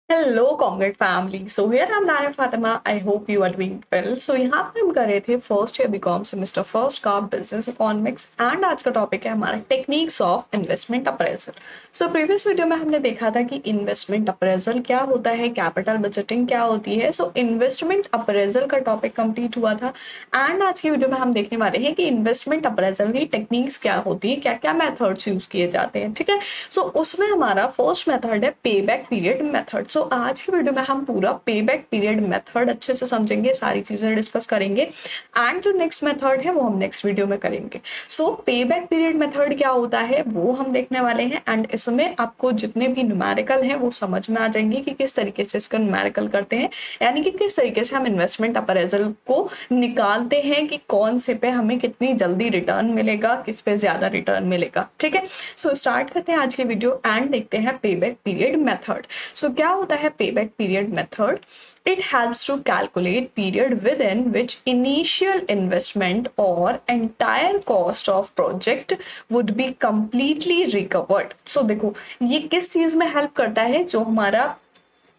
Hello comrade family. So here I am Nare Fatima. I hope you are doing well. So यहाँ पर हम कर रहे थे first year BCom semester first का बिजनेस इकोनॉमिक्स एंड आज का टॉपिक है हमारा techniques of investment appraisal. So previous video में हमने देखा था कि इन्वेस्टमेंट अप्रेजल क्या होता है, कैपिटल बजटिंग क्या होती है। सो इन्वेस्टमेंट अप्रेजल का टॉपिक कंप्लीट हुआ था एंड आज की वीडियो में हम देखने वाले हैं कि इन्वेस्टमेंट अप्रेजल की टेक्निक्स क्या होती है, क्या क्या मेथड्स यूज किए जाते हैं। ठीक है, सो उसमें हमारा फर्स्ट मेथड है पे बैक पीरियड मेथड। सो आज की वीडियो में हम पूरा पे बैक पीरियड मेथड अच्छे से समझेंगे, सारी चीजें डिस्कस करेंगे एंड जो नेक्स्ट मेथड है वो हम नेक्स्ट वीडियो में करेंगे। सो पे बैक पीरियड मेथड क्या होता है वो हम देखने वाले हैं एंड इसमें आपको जितने भी न्यूमेरिकल हैं वो समझ में आ जाएंगे कि किस तरीके से इसका न्यूमेरिकल करते हैं, यानी कि किस तरीके से हम इन्वेस्टमेंट अप्रेजल को निकालते हैं कि कौन से पे हमें कितनी जल्दी रिटर्न मिलेगा, किस पे ज्यादा रिटर्न मिलेगा। ठीक है, सो स्टार्ट करते हैं आज की वीडियो एंड देखते हैं पे बैक पीरियड मेथड। सो क्या होता है payback period method? It helps to calculate period within which initial investment or entire cost of project would be completely recovered. So देखो ये किस चीज में हेल्प करता है, जो हमारा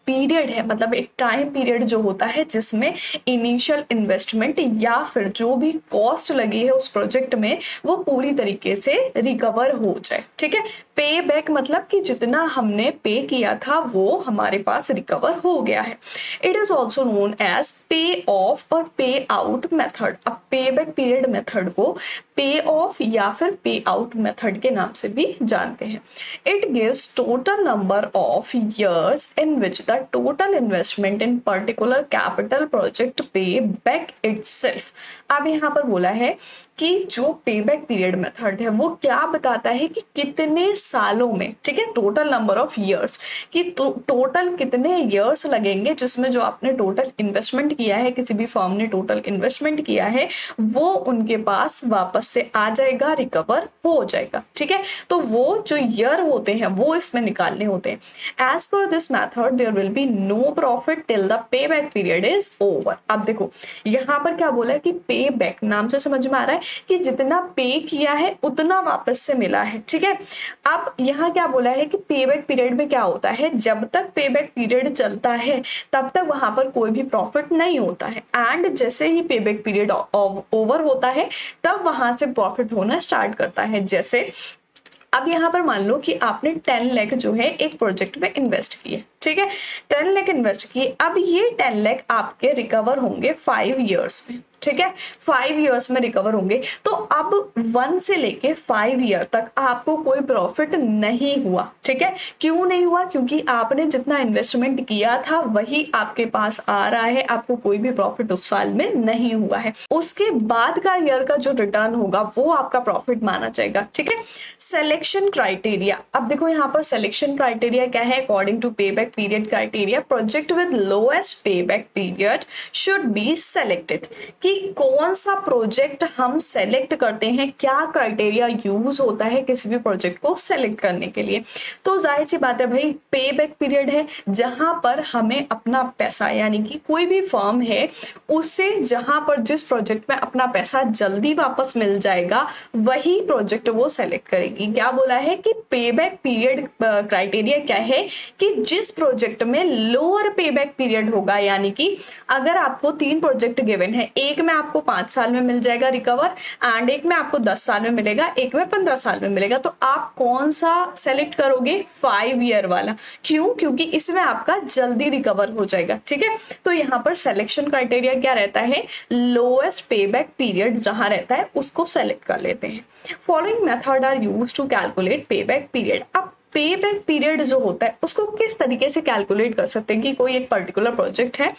पीरियड है, मतलब एक टाइम पीरियड जो होता है जिसमें इनिशियल इन्वेस्टमेंट या फिर जो भी कॉस्ट लगी है उस प्रोजेक्ट में वो पूरी तरीके से रिकवर हो जाए। ठीक है, पे बैक मतलब कि जितना हमने पे किया था वो हमारे पास रिकवर हो गया है। It is also known as pay off और पे आउट मेथड। अब पे बैक पीरियड मेथड को पे ऑफ या फिर पे आउट मेथड के नाम से भी जानते हैं। It gives total number of years in which the total investment in particular capital project pay back itself। अब यहाँ पर बोला है कि जो पे बैक पीरियड मेथड है वो क्या बताता है कि कितने सालों में, ठीक है, टोटल नंबर ऑफ ईयर्स कि टोटल कितने ईयर्स लगेंगे जिसमें जो आपने टोटल इन्वेस्टमेंट किया है, किसी भी फर्म ने टोटल इन्वेस्टमेंट किया है वो उनके पास वापस से आ जाएगा, रिकवर हो जाएगा। ठीक है, तो वो जो ईयर होते हैं वो इसमें निकालने होते हैं। As per this method there will be no profit till the pay back period is over. अब देखो यहाँ पर क्या बोला है कि पे बैक नाम से समझ में आ रहा है कि जितना पे किया है उतना वापस से मिला है। ठीक है, अब यहाँ क्या बोला है कि पे बैक पीरियड में क्या होता है, जब तक पे बैक पीरियड चलता है तब तक वहां पर कोई भी प्रॉफिट नहीं होता है एंड जैसे ही पे बैक पीरियड ओवर होता है तब वहां से प्रॉफिट होना स्टार्ट करता है। जैसे अब यहाँ पर मान लो कि आपने 10 लाख जो है एक प्रोजेक्ट में इन्वेस्ट किए। ठीक है, 10 लाख इन्वेस्ट किए, अब ये 10 लाख आपके रिकवर होंगे 5 इयर्स में। ठीक है, 5 इयर्स में रिकवर होंगे। तो अब 1 से लेके 5 ईयर तक आपको कोई प्रॉफिट नहीं हुआ। ठीक है, क्यों नहीं हुआ? क्योंकि आपने जितना इन्वेस्टमेंट किया था वही आपके पास आ रहा है, आपको कोई भी प्रॉफिट उस साल में नहीं हुआ है। उसके बाद का ईयर का जो रिटर्न होगा वो आपका प्रॉफिट माना जाएगा। ठीक है, सिलेक्शन क्राइटेरिया। अब देखो यहाँ पर सिलेक्शन क्राइटेरिया क्या है? अकॉर्डिंग टू पे back period criteria, project with lowest पे back period should be selected. कि कौन सा प्रोजेक्ट हम सेलेक्ट करते हैं, क्या क्राइटेरिया यूज होता है किसी भी प्रोजेक्ट को सेलेक्ट करने के लिए। तो जाहिर सी बात है भाई, पे बैक पीरियड है जहां पर हमें अपना पैसा, यानी कि कोई भी फर्म है उससे जहां पर जिस प्रोजेक्ट में अपना पैसा जल्दी वापस मिल जाएगा वही प्रोजेक्ट वो सेलेक्ट करेगी। क्या बोला है कि पे बैक पीरियड क्राइटेरिया क्या है कि जिस प्रोजेक्ट में लोअर पे बैक पीरियड होगा, यानी कि अगर आपको 3 प्रोजेक्ट गिवन है, एक में आपको 5 साल में मिल जाएगा रिकवर एंड एक में आपको 10 साल में मिलेगा, एक में 15 साल में मिलेगा, तो आप कौन सा सेलेक्ट करोगे? 5 ईयर वाला। क्यों? क्योंकि इसमें आपका जल्दी रिकवर हो जाएगा। ठीक है, तो यहाँ पर सिलेक्शन क्राइटेरिया क्या रहता है? लोएस्ट पे बैक पीरियड जहां रहता है उसको सेलेक्ट कर लेते हैं। Following method are used to calculate pay back period. अब पे बैक पीरियड जो होता है उसको किस तरीके से कैलकुलेट कर सकते हैं कि कोई एक पर्टिकुलर प्रोजेक्ट है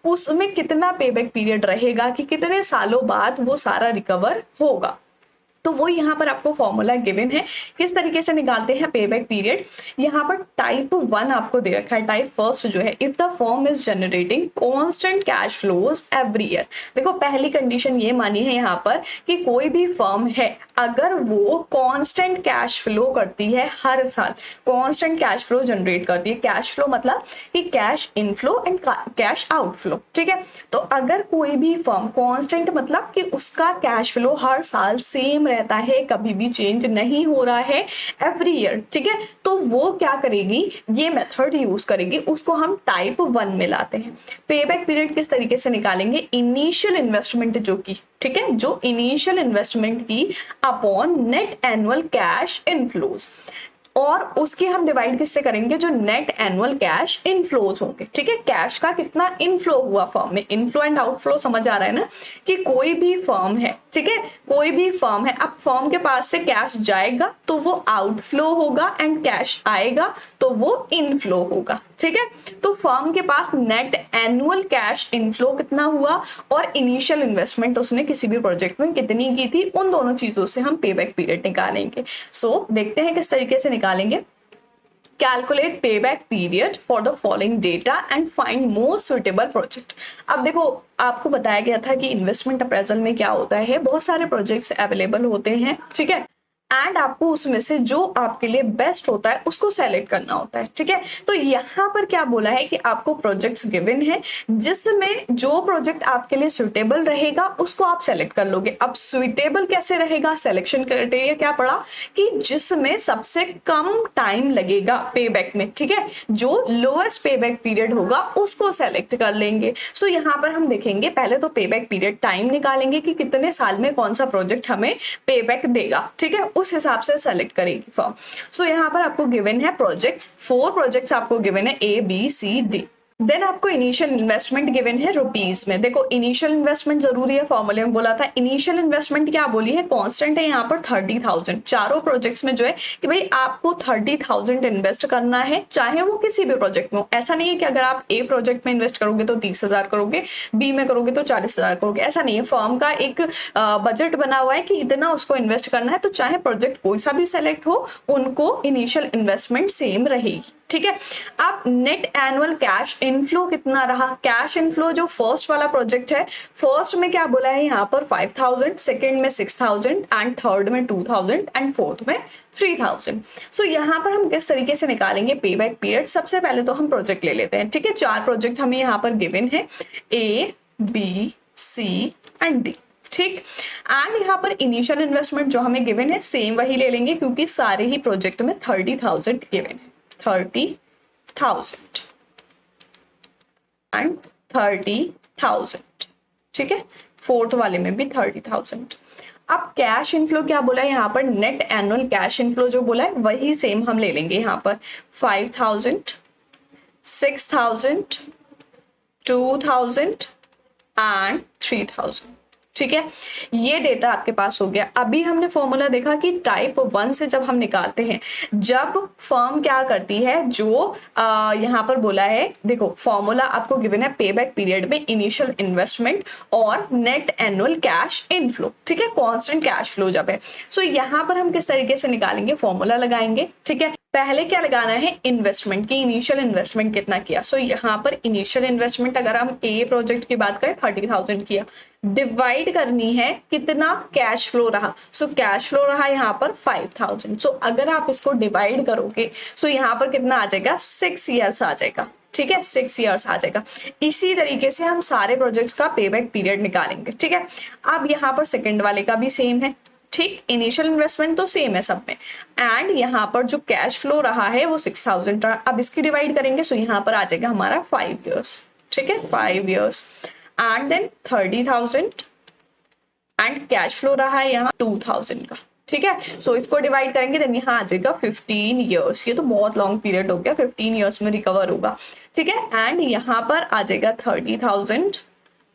उसमें कितना पे बैक पीरियड रहेगा, कि कितने सालों बाद वो सारा रिकवर होगा। तो वो यहाँ पर आपको फॉर्मूला गिवन है, किस तरीके से निकालते हैं पे बैक पीरियड। यहाँ पर टाइप 1 आपको दे रखा है। टाइप फर्स्ट जो है, if the firm is generating constant cash flows every year. देखो पहली कंडीशन ये मानी है यहाँ पर कि कोई भी फर्म है अगर वो कांस्टेंट कैश फ्लो करती है, हर साल कांस्टेंट कैश फ्लो जनरेट करती है। कैश फ्लो मतलब कि cash inflow and cash outflow, ठीक है। तो अगर कोई भी फर्म कांस्टेंट मतलब कि उसका कैश फ्लो हर साल सेम रहता है, कभी भी चेंज नहीं हो रहा है, एवरी ईयर, ठीक है, तो वो क्या करेगी, ये मेथड यूज करेगी, उसको हम टाइप 1 में लाते हैं। पेबैक पीरियड किस तरीके से निकालेंगे, इनिशियल इन्वेस्टमेंट जो की, ठीक है, जो इनिशियल इन्वेस्टमेंट की upon net annual cash inflows, और उसकी हम डिवाइड किससे करेंगे, जो नेट एनुअल कैश इनफ्लोज होंगे, ठीक है। कैश का कितना इनफ्लो हुआ फर्म में, इनफ्लो एंड आउटफ्लो समझ आ रहा है ना, कि कोई भी फर्म है, ठीक है, कोई भी फर्म है, अब फर्म के पास से कैश जाएगा तो वो आउटफ्लो होगा एंड कैश आएगा तो वो इनफ्लो होगा, ठीक है। तो फर्म के पास नेट एनुअल कैश इनफ्लो कितना हुआ और इनिशियल इन्वेस्टमेंट उसने किसी भी प्रोजेक्ट में कितनी की थी, उन दोनों चीजों से हम पेबैक पीरियड निकालेंगे। सो देखते हैं किस तरीके से निकालेंगे। Calculate payback period for the following data and find most suitable project. अब देखो, आपको बताया गया था कि इन्वेस्टमेंट अप्रेजल में क्या होता है, बहुत सारे प्रोजेक्ट्स अवेलेबल होते हैं, ठीक है, एंड आपको उसमें से जो आपके लिए बेस्ट होता है उसको सेलेक्ट करना होता है, ठीक है। तो यहाँ पर क्या बोला है कि आपको प्रोजेक्ट्स गिवन है, जिसमें जो प्रोजेक्ट आपके लिए सुटेबल रहेगा उसको आप सेलेक्ट कर लोगे। अब सुटेबल कैसे रहेगा, सिलेक्शन क्राइटेरिया क्या पड़ा कि जिसमें सबसे कम टाइम लगेगा पेबैक में, ठीक है, जो लोएस्ट पेबैक पीरियड होगा उसको सेलेक्ट कर लेंगे। सो यहाँ पर हम देखेंगे, पहले तो पेबैक पीरियड टाइम निकालेंगे कि कितने साल में कौन सा प्रोजेक्ट हमें पेबैक देगा, ठीक है, उस हिसाब से सेलेक्ट करेगी फर्म। सो यहाँ पर आपको गिवन है प्रोजेक्ट्स, 4 प्रोजेक्ट्स आपको गिवन है, A B C D। Then आपको इनिशियल इन्वेस्टमेंट गिवन है रुपीज में। देखो, इनिशियल इन्वेस्टमेंट जरूरी है, फॉर्मूले में बोला था। इनिशियल इन्वेस्टमेंट क्या बोली है, कांस्टेंट है यहाँ पर 30,000। चारों प्रोजेक्ट्स में जो है कि भाई आपको 30,000 इन्वेस्ट करना है, चाहे वो किसी भी प्रोजेक्ट में हो। ऐसा नहीं है कि अगर आप ए प्रोजेक्ट में इन्वेस्ट करोगे तो 30,000 करोगे, बी में करोगे तो 40,000 करोगे, ऐसा नहीं है। फर्म का एक बजट बना हुआ है कि इतना उसको इन्वेस्ट करना है, तो चाहे प्रोजेक्ट कोई सा भी सेलेक्ट हो, उनको इनिशियल इन्वेस्टमेंट सेम रहेगी, ठीक है। अब नेट एनुअल कैश इनफ्लो कितना रहा, कैश इनफ्लो जो फर्स्ट वाला प्रोजेक्ट है, फर्स्ट में क्या बोला है यहाँ पर 5,000, सेकेंड में 6,000 एंड थर्ड में 2,000 एंड फोर्थ में 3,000। सो यहाँ पर हम किस तरीके से निकालेंगे पेबैक पीरियड, सबसे पहले तो हम प्रोजेक्ट ले लेते हैं, ठीक है। 4 प्रोजेक्ट हमें यहाँ पर गिवन है, A B C and D, ठीक। एंड यहाँ पर इनिशियल इन्वेस्टमेंट जो हमें गिवन है सेम वही ले लेंगे, क्योंकि सारे ही प्रोजेक्ट में 30,000 गिवन है, 30,000 एंड 30,000, ठीक है। फोर्थ वाले में भी 30,000। अब कैश इनफ्लो क्या बोला है यहाँ पर, नेट एनुअल कैश इनफ्लो जो बोला है वही सेम हम ले लेंगे यहाँ पर, 5,000, 6,000, 2,000 एंड 3,000, ठीक है। ये डेटा आपके पास हो गया। अभी हमने फॉर्मूला देखा कि टाइप 1 से जब हम निकालते हैं, जब फर्म क्या करती है, जो यहाँ पर बोला है, देखो फॉर्मूला आपको गिवन है पेबैक पीरियड में इनिशियल इन्वेस्टमेंट और नेट एनुअल कैश इनफ्लो, ठीक है, कांस्टेंट कैश फ्लो जब है। सो यहाँ पर हम किस तरीके से निकालेंगे, फॉर्मूला लगाएंगे, ठीक है। पहले क्या लगाना है, इन्वेस्टमेंट की, इनिशियल इन्वेस्टमेंट कितना किया। सो यहाँ पर इनिशियल इन्वेस्टमेंट अगर हम ए प्रोजेक्ट की बात करें 30,000 किया, डिवाइड करनी है कितना कैश फ्लो रहा। सो कैश फ्लो रहा यहाँ पर 5,000। सो अगर आप इसको डिवाइड करोगे, सो यहाँ पर कितना आ जाएगा, 6 ईयर्स आ जाएगा, ठीक है, 6 ईयर्स आ जाएगा। इसी तरीके से हम सारे प्रोजेक्ट्स का पेबैक पीरियड निकालेंगे, ठीक है। अब यहाँ पर सेकंड वाले का भी सेम है, ठीक, इनिशियल इन्वेस्टमेंट तो सेम है सब में, एंड यहाँ पर जो कैश फ्लो रहा है वो 6,000 रहा। अब इसकी डिवाइड करेंगे, सो यहाँ पर आ जाएगा हमारा 5 ईयर्स, ठीक है, 5 years and then 30,000 and cash flow रहा है यहाँ 2,000 का, ठीक है। सो इसको डिवाइड करेंगे, देन यहाँ आ जाएगा 15 ईयर्स। ये तो बहुत लॉन्ग पीरियड हो गया, 15 ईयर्स में रिकवर होगा, ठीक है। एंड यहाँ पर आ जाएगा 30,000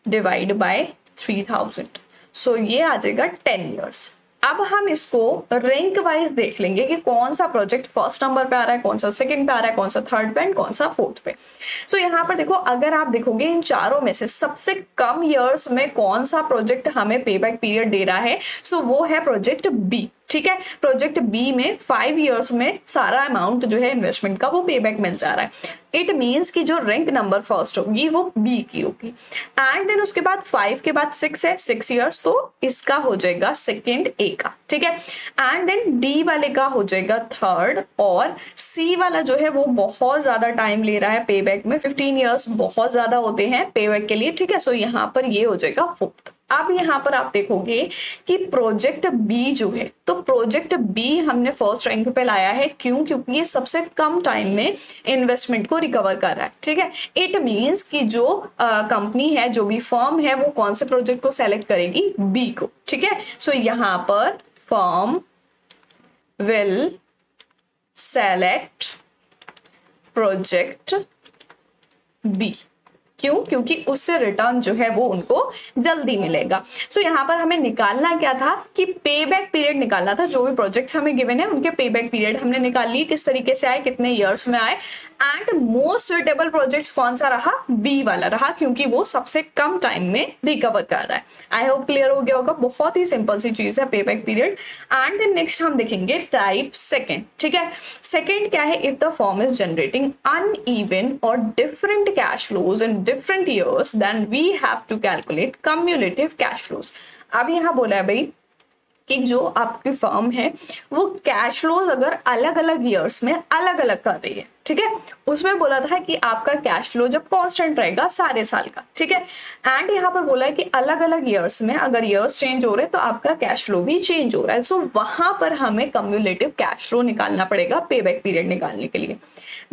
डिवाइड बाय 3,000। सो ये आ जाएगा 10 ईयर्स। अब हम इसको रैंक वाइज देख लेंगे कि कौन सा प्रोजेक्ट फर्स्ट नंबर पे आ रहा है, कौन सा सेकंड पे आ रहा है, कौन सा थर्ड पे एंड कौन सा फोर्थ पे। सो यहाँ पर देखो, अगर आप देखोगे इन चारों में से सबसे कम ईयर्स में कौन सा प्रोजेक्ट हमें पेबैक पीरियड दे रहा है, सो वो है प्रोजेक्ट बी, ठीक है। प्रोजेक्ट बी में 5 इयर्स में सारा अमाउंट जो है इन्वेस्टमेंट का वो पे बैक मिल जा रहा है। इट मीन्स कि जो रैंक नंबर फर्स्ट होगी वो बी की होगी। एंड देन उसके बाद 5 के बाद 6 है, 6 इयर्स, तो इसका हो जाएगा सेकेंड ए का, ठीक है। एंड देन डी वाले का हो जाएगा थर्ड, और सी वाला जो है वो बहुत ज्यादा टाइम ले रहा है पे बैक में, 15 इयर्स बहुत ज्यादा होते हैं पे बैक के लिए, ठीक है। सो यहाँ पर ये हो जाएगा फोर्थ। अब यहाँ पर आप देखोगे कि प्रोजेक्ट बी जो है, तो प्रोजेक्ट बी हमने फर्स्ट रैंक पे लाया है, क्यों? क्योंकि ये सबसे कम टाइम में इन्वेस्टमेंट को रिकवर कर रहा है, ठीक है। इट मींस कि जो कंपनी है, जो भी फर्म है, वो कौन से प्रोजेक्ट को सेलेक्ट करेगी? बी को, ठीक है। सो यहाँ पर firm will select project B, क्यों? क्योंकि उससे रिटर्न जो है वो उनको जल्दी मिलेगा। सो यहाँ पर हमें निकालना क्या था कि पे बैक पीरियड निकालना था। जो भी प्रोजेक्ट्स हमें गिवन है उनके पे बैक पीरियड हमने निकाल लिए, किस तरीके से आए, कितने इयर्स में आए। एंड मोस्ट सुइटेबल प्रोजेक्ट्स कौन सा रहा? बी वाला रहा, क्योंकि वो सबसे कम टाइम में रिकवर कर रहा है। आई होप क्लियर हो गया होगा। बहुत ही सिंपल सी चीज है पे back period. And then next हम देखेंगे टाइप सेकेंड, ठीक है। सेकेंड क्या है? If the firm is generating uneven और different cash flows in different years, then we have to calculate cumulative cash flows। अब यहाँ बोला है भाई कि जो आपकी फर्म है वो कैश फ्लोज अगर अलग अलग ईयर्स में अलग अलग कर रही है, ठीक है। उसमें बोला था कि आपका कैश फ्लो जब कांस्टेंट रहेगा सारे साल का, ठीक है। एंड यहाँ पर बोला है कि अलग अलग ईयर्स में अगर ईयर्स चेंज हो रहे हैं तो आपका कैश फ्लो भी चेंज हो रहा है। सो वहां पर हमें कम्युलेटिव कैश फ्लो निकालना पड़ेगा पे बैक पीरियड निकालने के लिए।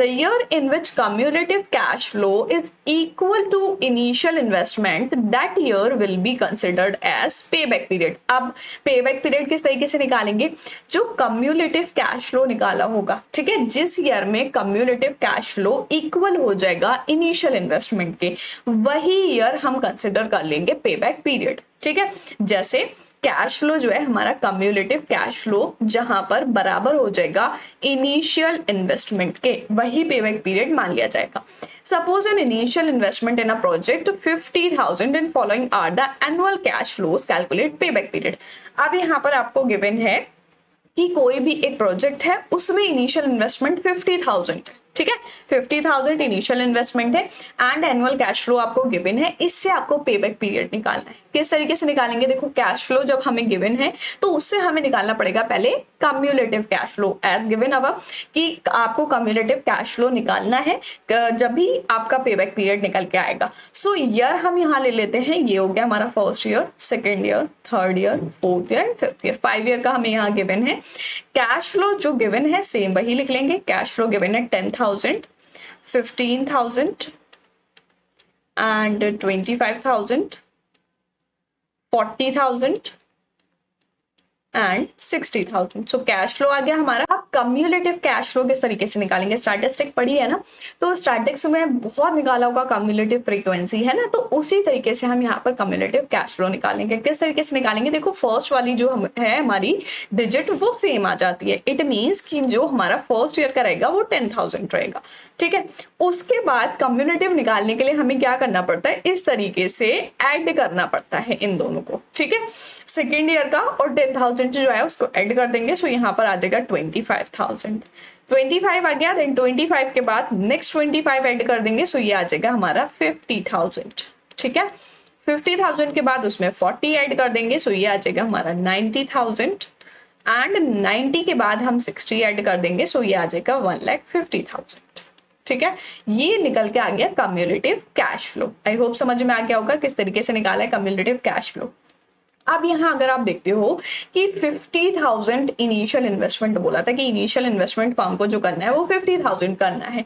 The year in which cumulative cash flow is equal to initial investment, that year will be considered as payback period। अब payback period किस तरीके से निकालेंगे? जो cumulative cash flow निकाला होगा, ठीक है, जिस ईयर में cumulative cash flow इक्वल हो जाएगा इनिशियल इन्वेस्टमेंट के, वही ईयर हम कंसिडर कर लेंगे payback period, ठीक है। जैसे कैश फ्लो जो है हमारा कम्युलेटिव कैश फ्लो जहां पर बराबर हो जाएगा इनिशियल इन्वेस्टमेंट के, वही पेबैक पीरियड मान लिया जाएगा। Suppose an initial investment in a project 50,000 and following are the annual cash flows, calculate payback period. अब यहाँ पर आपको गिवन है कि कोई भी एक प्रोजेक्ट है उसमें इनिशियल इन्वेस्टमेंट 50,000 है, ठीक है। 50,000 इनिशियल इन्वेस्टमेंट है एंड एनुअल कैश फ्लो आपको गिवन है। इससे आपको पेबैक पीरियड निकालना है। किस तरीके से निकालेंगे? देखो, कैश फ्लो जब हमें गिवन है तो उससे हमें निकालना पड़ेगा पहले cumulative cash flow as given अब, कि आपको कम्युलेटिव कैश फ्लो निकालना है जब भी आपका पेबैक पीरियड निकल के आएगा। सो ईयर हम यहाँ ले लेते हैं, ये हो गया हमारा first year, second year, third year, fourth year and fifth year. 5 year का हमें यहाँ गिवन है। कैश फ्लो जो गिवन है सेम वही लिख लेंगे। कैश फ्लो गिवन है 10,000, 15,000 and 25,000, 40,000 and 60,000। So cash flow आ गया हमारा। अब कम्युलेटिव कैश फ्लो किस तरीके से निकालेंगे? स्टैटिस्टिक पढ़ी है ना, तो स्टैटिस्टिक्स में बहुत निकाला होगा कम्युलेटिव फ्रीक्वेंसी, है ना। तो उसी तरीके से हम यहाँ पर कम्युलेटिव कैश फ्लो निकालेंगे। किस तरीके से निकालेंगे? देखो, फर्स्ट वाली जो है हमारी डिजिट वो सेम आ जाती है। इट मीन्स कि जो हमारा फर्स्ट ईयर का रहेगा वो 10,000 रहेगा, ठीक है। उसके बाद कम्युलेटिव निकालने के लिए हमें क्या करना पड़ता है? इस तरीके से ऐड करना पड़ता है इन दोनों को, ठीक है। सेकेंड ईयर का और 10,000 जो है उसको ऐड कर देंगे। सो यहाँ पर आ जाएगा 25,000। 25 आ गया, देन 25 के बाद नेक्स्ट 25 ऐड कर देंगे। सो ये आ जाएगा हमारा 50,000, ठीक है। 50,000 के बाद उसमें 40 ऐड कर देंगे। सो ये आ जाएगा हमारा 90,000 एंड 90 के बाद हम 60 ऐड कर देंगे। सो ये आ जाएगा 1,50,000, ठीक है। ये निकल के आ गया cumulative cash flow. I hope समझ में आ गया होगा किस तरीके से निकाला है कम्युलेटिव कैश फ्लो। अब यहाँ अगर आप देखते हो कि 50,000 इनिशियल इन्वेस्टमेंट बोला था कि इनिशियल इन्वेस्टमेंट फर्म को जो करना है वो 50,000 करना है।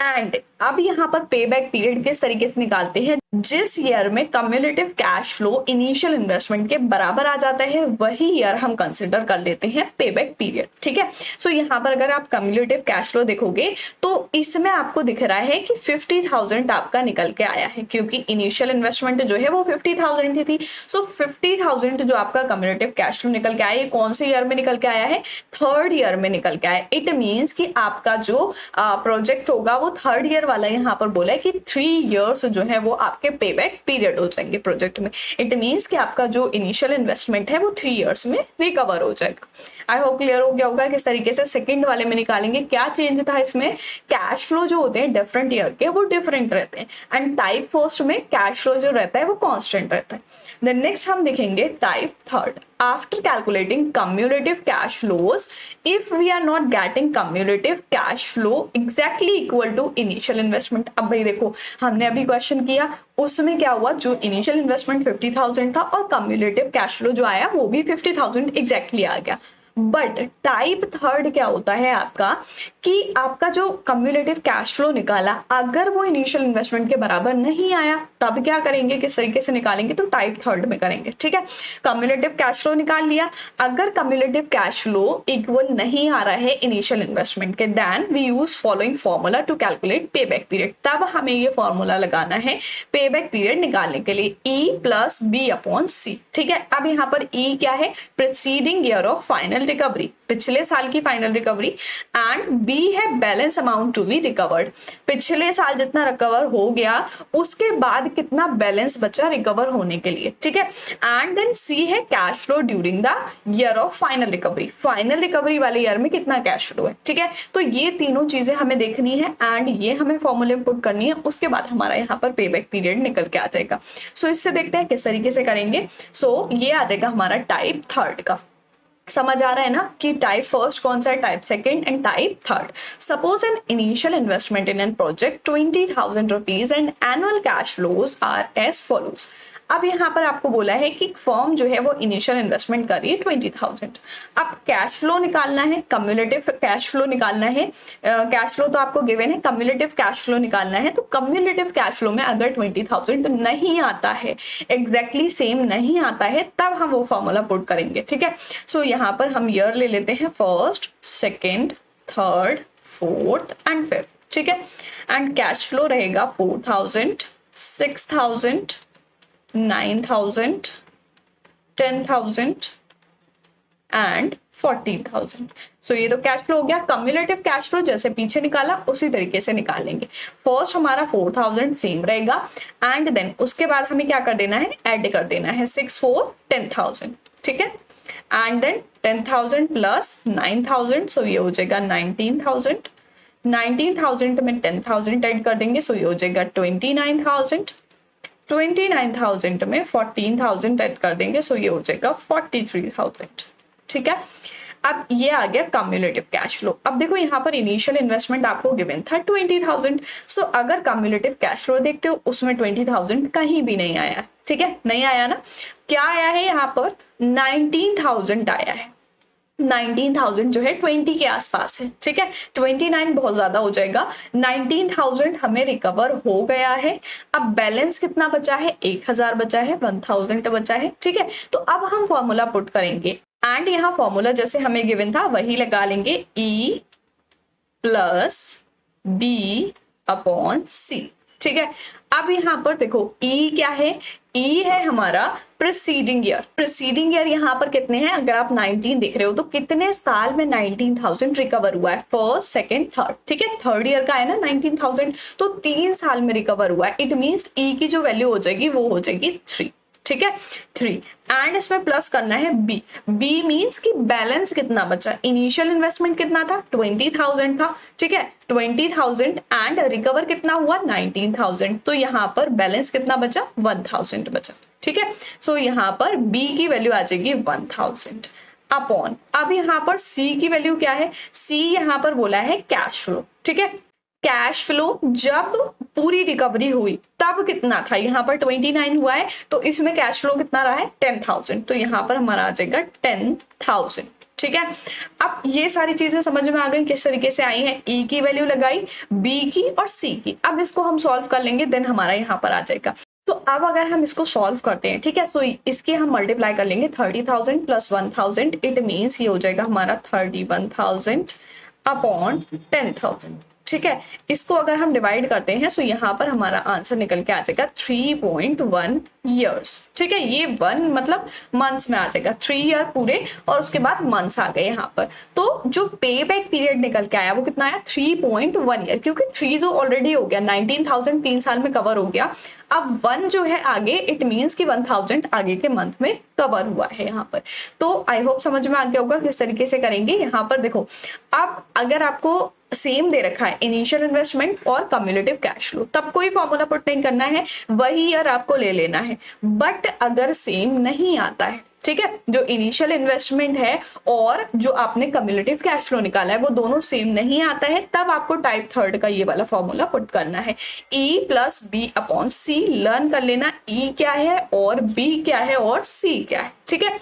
एंड अब यहाँ पर पे बैक पीरियड किस तरीके से निकालते हैं? जिस ईयर में cumulative cash flow initial investment के बराबर आ जाता है वही ईयर हम कंसिडर कर लेते हैं पे बैक पीरियड, ठीक है। सो यहाँ पर अगर आप कम्युलेटिव कैश फ्लो देखोगे तो इसमें आपको दिख रहा है कि 50,000 आपका निकल के आया है, क्योंकि इनिशियल इन्वेस्टमेंट जो है वो 50,000 की थी। सो 50,000 50,000 जो आपका कम्युलेटिव कैश फ्लो निकल के आया, ये कौन से ईयर में निकल के आया है? थर्ड ईयर में निकल के आया। इट मीन्स कि आपका जो प्रोजेक्ट होगा वो थर्ड ईयर वाला यहाँ पर बोला है कि 3 इयर्स जो है वो आपके पे बैक पीरियड हो जाएंगे प्रोजेक्ट में। इट मीन्स कि आपका जो इनिशियल इन्वेस्टमेंट है वो 3 इयर्स में रिकवर हो जाएगा। आई होप क्लियर हो गया होगा किस तरीके से सेकंड वाले में निकालेंगे। क्या चेंज था इसमें? कैश फ्लो जो होते हैं डिफरेंट ईयर के वो डिफरेंट रहते हैं, एंड टाइप फर्स्ट में कैश फ्लो जो रहता है वो कांस्टेंट रहता है। देन नेक्स्ट हम देखेंगे type third. After calculating cumulative cash flows, if we are not getting cumulative cash flow exactly equal to initial investment। अब भाई देखो, हमने अभी क्वेश्चन किया, उसमें क्या हुआ, जो इनिशियल इन्वेस्टमेंट 50,000 था और cumulative cash flow जो आया वो भी 50,000 एग्जैक्टली आ गया। बट टाइप थर्ड क्या होता है आपका, कि आपका जो कम्युलेटिव कैश फ्लो निकाला अगर वो इनिशियल इन्वेस्टमेंट के बराबर नहीं आया तब क्या करेंगे, किस तरीके से निकालेंगे, तो टाइप थर्ड में करेंगे। ठीक है, कम्युलेटिव कैश फ्लो निकाल लिया, अगर कम्युलेटिव कैश फ्लो इक्वल नहीं आ रहा है इनिशियल इन्वेस्टमेंट के, then we use following formula to calculate pay back period. तब हमें ये फॉर्मूला लगाना है पे बैक पीरियड निकालने के लिए, E + B/C। ठीक है, अब यहाँ पर E क्या है, preceding year of final recovery, पिछले साल की फाइनल रिकवरी, एंड बी है balance amount to be recovered, पिछले साल जितना रिकवर हो गया उसके बाद कितना बैलेंस बचा रिकवर होने के लिए। ठीक है, एंड देन सी है cash flow during the year of final recovery, final recovery वाले ईयर में कितना कैश फ्लो है। ठीक है, तो ये तीनों चीजें हमें देखनी है एंड ये हमें फॉर्मूले में पुट करनी है, उसके बाद हमारा यहाँ पर पे बैक पीरियड निकल के आ जाएगा। सो इससे देखते हैं किस तरीके से करेंगे। सो ये आ जाएगा हमारा टाइप थर्ड का। समझ आ रहा है ना कि टाइप फर्स्ट कौन सा है, type second and type third. Suppose an initial investment in an project 20,000 rupees and annual cash flows are as follows. अब यहाँ पर आपको बोला है कि फर्म जो है वो इनिशियल इन्वेस्टमेंट कर रही है 20,000। अब कैश फ्लो निकालना है, कम्युलेटिव कैश फ्लो निकालना है, कैश फ्लो तो आपको गिवन है, कम्युलेटिव कैश फ्लो निकालना है। तो कम्युलेटिव कैश फ्लो में अगर 20,000 नहीं आता है, एग्जैक्टली सेम नहीं आता है, तब हम वो फॉर्मूला पुट करेंगे। ठीक है, सो यहाँ पर हम ईयर ले लेते हैं, first, second, third, fourth and fifth. ठीक है, एंड कैश फ्लो रहेगा 4,000, 6,000, 9,000, 10,000 एंड 14,000। सो ये तो कैश फ्लो हो गया। कम्युलेटिव कैश फ्लो जैसे पीछे निकाला उसी तरीके से निकालेंगे। फर्स्ट हमारा 4,000 सेम रहेगा, एंड देन उसके बाद हमें क्या कर देना है, ऐड कर देना है 6, 4, 10,000। ठीक है, एंड देन 10,000 प्लस 9,000, सो ये हो जाएगा 19,000। 19,000 में 10,000 ऐड कर देंगे, सो ये हो जाएगा 29,000। 29,000 में 14,000 ऐड कर देंगे, सो ये हो जाएगा 43,000। ठीक है, अब ये आ गया कम्युलेटिव कैश फ्लो। अब देखो यहाँ पर इनिशियल इन्वेस्टमेंट आपको गिवन था 20,000। सो अगर कम्युलेटिव कैश फ्लो देखते हो उसमें 20,000 कहीं भी नहीं आया। ठीक है, नहीं आया ना, क्या आया है यहाँ पर 19,000 आया है। 19,000 जो है 20 के आसपास है। ठीक है, 29 बहुत ज्यादा हो जाएगा। 19,000 हमें रिकवर हो गया है। अब बैलेंस कितना बचा है, 1,000 बचा है, 1,000 बचा है। ठीक है, तो अब हम फॉर्मूला पुट करेंगे, एंड यहाँ फॉर्मूला जैसे हमें गिवन था वही लगा लेंगे, E + B/C। ठीक है, अब यहाँ पर देखो E क्या है, E है हमारा प्रीसीडिंग ईयर। प्रीसीडिंग ईयर यहाँ पर कितने हैं, अगर आप 19 देख रहे हो तो कितने साल में 19,000 रिकवर हुआ है, फर्स्ट, सेकंड, थर्ड। ठीक है, थर्ड ईयर का है ना 19,000, तो 3 साल में रिकवर हुआ है। इट मीन्स E की जो वैल्यू हो जाएगी वो हो जाएगी 3। ठीक है, 3, एंड इसमें प्लस करना है B। B मीन्स कि बैलेंस कितना बचा, इनिशियल इन्वेस्टमेंट कितना था, 20,000 था। ठीक है, 20,000 एंड रिकवर कितना हुआ, 19,000, तो यहाँ पर बैलेंस कितना बचा, 1,000 बचा। ठीक है, सो यहाँ पर B की वैल्यू आ जाएगी 1,000 अपॉन, अब यहाँ पर C की वैल्यू क्या है, C यहाँ पर बोला है कैश फ्लो। ठीक है, कैश फ्लो जब पूरी रिकवरी हुई तब कितना था, यहाँ पर 29 हुआ है, तो इसमें कैश फ्लो कितना रहा है, 10,000, तो यहाँ पर हमारा आ जाएगा 10,000। ठीक है, अब ये सारी चीजें समझ में आ गई किस तरीके से आई हैं। E की वैल्यू लगाई, B की और C की। अब इसको हम सॉल्व कर लेंगे, देन हमारा यहाँ पर आ जाएगा। तो अब अगर हम इसको सॉल्व करते हैं, ठीक है, सो इसके हम मल्टीप्लाई कर लेंगे 30,000 + 1,000। इट मीन्स ये हो जाएगा हमारा 31,000 अपॉन 10,000। ठीक है, इसको अगर हम डिवाइड करते हैं तो यहाँ पर हमारा आंसर निकल के आ जाएगा 3.1 ईयर्स। ठीक है, ये 1 मतलब मंथ्स में आ जाएगा, 3 ईयर पूरे और उसके बाद मंथ्स आ गए यहाँ पर। तो जो पे बैक पीरियड निकल के आया वो कितना आया, 3.1 ईयर, क्योंकि 3 जो ऑलरेडी हो गया, 19,000 3 साल में कवर हो गया। अब 1 जो है आगे, इट मीन्स कि 1000 आगे के मंथ में कवर हुआ है यहाँ पर। तो आई होप समझ में आ गया होगा किस तरीके से करेंगे। यहाँ पर देखो, अब अगर आपको सेम दे रखा है इनिशियल इन्वेस्टमेंट और कम्युलेटिव कैश फ्लो, तब कोई फॉर्मूला पुट नहीं करना है, वही ईयर आपको ले लेना है। बट अगर सेम नहीं आता है, ठीक है, जो इनिशियल इन्वेस्टमेंट है और जो आपने कम्युलेटिव कैश फ्लो निकाला है वो दोनों सेम नहीं आता है, तब आपको टाइप थर्ड का ये वाला फॉर्मूला पुट करना है, E + B/C। लर्न कर लेना E क्या है और B क्या है और C क्या है। ठीक है,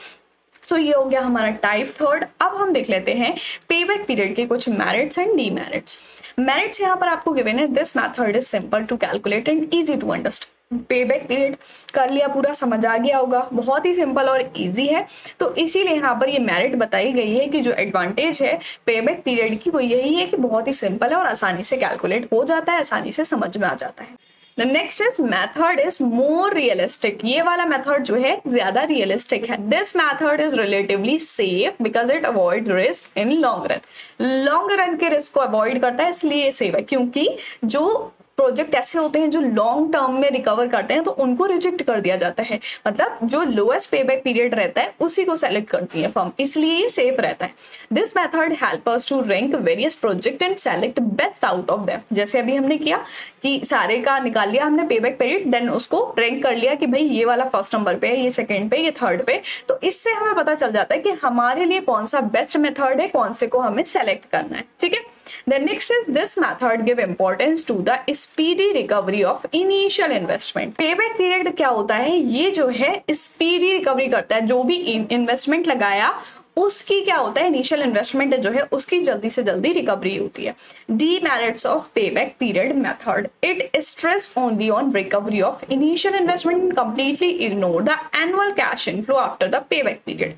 सो ये हो गया हमारा टाइप थर्ड। अब हम देख लेते हैं पे बैक पीरियड के कुछ मेरिट्स एंड डीमेरिट्स। मेरिट्स यहाँ पर आपको गिवन है, this method is simple to calculate and easy to understand. Pay back period कर लिया, पूरा समझ आ गया होगा, बहुत ही सिंपल और इजी है। तो इसीलिए यहाँ पर ये मेरिट बताई गई है कि जो एडवांटेज है पे बैक पीरियड की वो यही है कि बहुत ही सिंपल है और आसानी से कैलकुलेट हो जाता है, आसानी से समझ में आ जाता है। The next is method is more realistic. ये वाला मेथड जो है ज्यादा रियलिस्टिक है। This method is relatively safe because it avoid risk in long run. Long run के रिस्क को अवॉइड करता है, इसलिए ये सेफ है, क्योंकि जो प्रोजेक्ट ऐसे होते हैं जो लॉन्ग टर्म में रिकवर करते हैं तो उनको रिजेक्ट कर दिया जाता है, मतलब जो लोएस्ट पे बैक पीरियड रहता है उसी को सेलेक्ट करती है फर्म, इसलिए ये सेफ रहता है। This method help us to rank various project and select best out of them. जैसे अभी हमने किया कि सारे का निकाल लिया हमने पे बैक पीरियड, देन उसको रैंक कर लिया कि भाई ये वाला फर्स्ट नंबर पे है, ये सेकंड पे, ये थर्ड पे। तो इससे हमें पता चल जाता है कि हमारे लिए कौन सा बेस्ट मेथड है, कौन से को हमें सेलेक्ट करना है। ठीक है, The next is this method give importance to the speedy recovery of initial investment. Payback period क्या होता है, ये जो है speedy recovery करता है, जो भी इन्वेस्टमेंट लगाया उसकी क्या होता है, इनिशियल इन्वेस्टमेंट जो है उसकी जल्दी से जल्दी रिकवरी होती है। Demerits of payback period method, it stress only on recovery of initial investment and completely ignore the annual cash inflow after the payback period.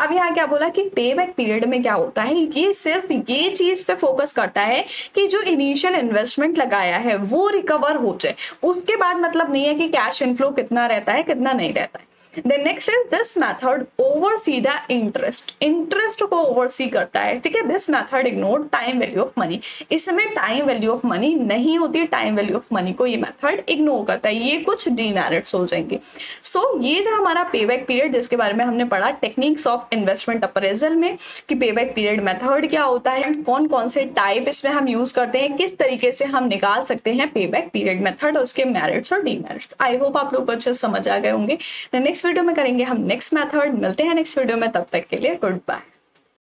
अब यहाँ क्या बोला कि पेबैक पीरियड में क्या होता है, ये सिर्फ ये चीज पे फोकस करता है कि जो इनिशियल इन्वेस्टमेंट लगाया है वो रिकवर हो जाए, उसके बाद मतलब नहीं है कि कैश इनफ्लो कितना रहता है कितना नहीं रहता है। The next is this method oversee the interest. Interest को ओवरसी करता है। ठीक है, this method ignore time value of money. इसमें टाइम वैल्यू ऑफ मनी नहीं होती, टाइम वैल्यू ऑफ मनी को ये मेथड इग्नोर करता है। ये कुछ डीमेरिट्स हो जाएंगे। सो ये था हमारा पेबैक पीरियड, जिसके बारे में हमने पढ़ा टेक्निक्स ऑफ इन्वेस्टमेंट अप्रेजल में कि पेबैक पीरियड मेथड क्या होता है, कौन कौन से टाइप इसमें हम यूज करते हैं, किस तरीके से हम निकाल सकते हैं पेबैक पीरियड मेथड, उसके मेरिट्स और डीमेरिट्स। आई होप आप लोग अच्छे समझ आ गए होंगे। नेक्स्ट वीडियो में करेंगे हम नेक्स्ट मेथड। मिलते हैं नेक्स्ट वीडियो में, तब तक के लिए गुड बाय।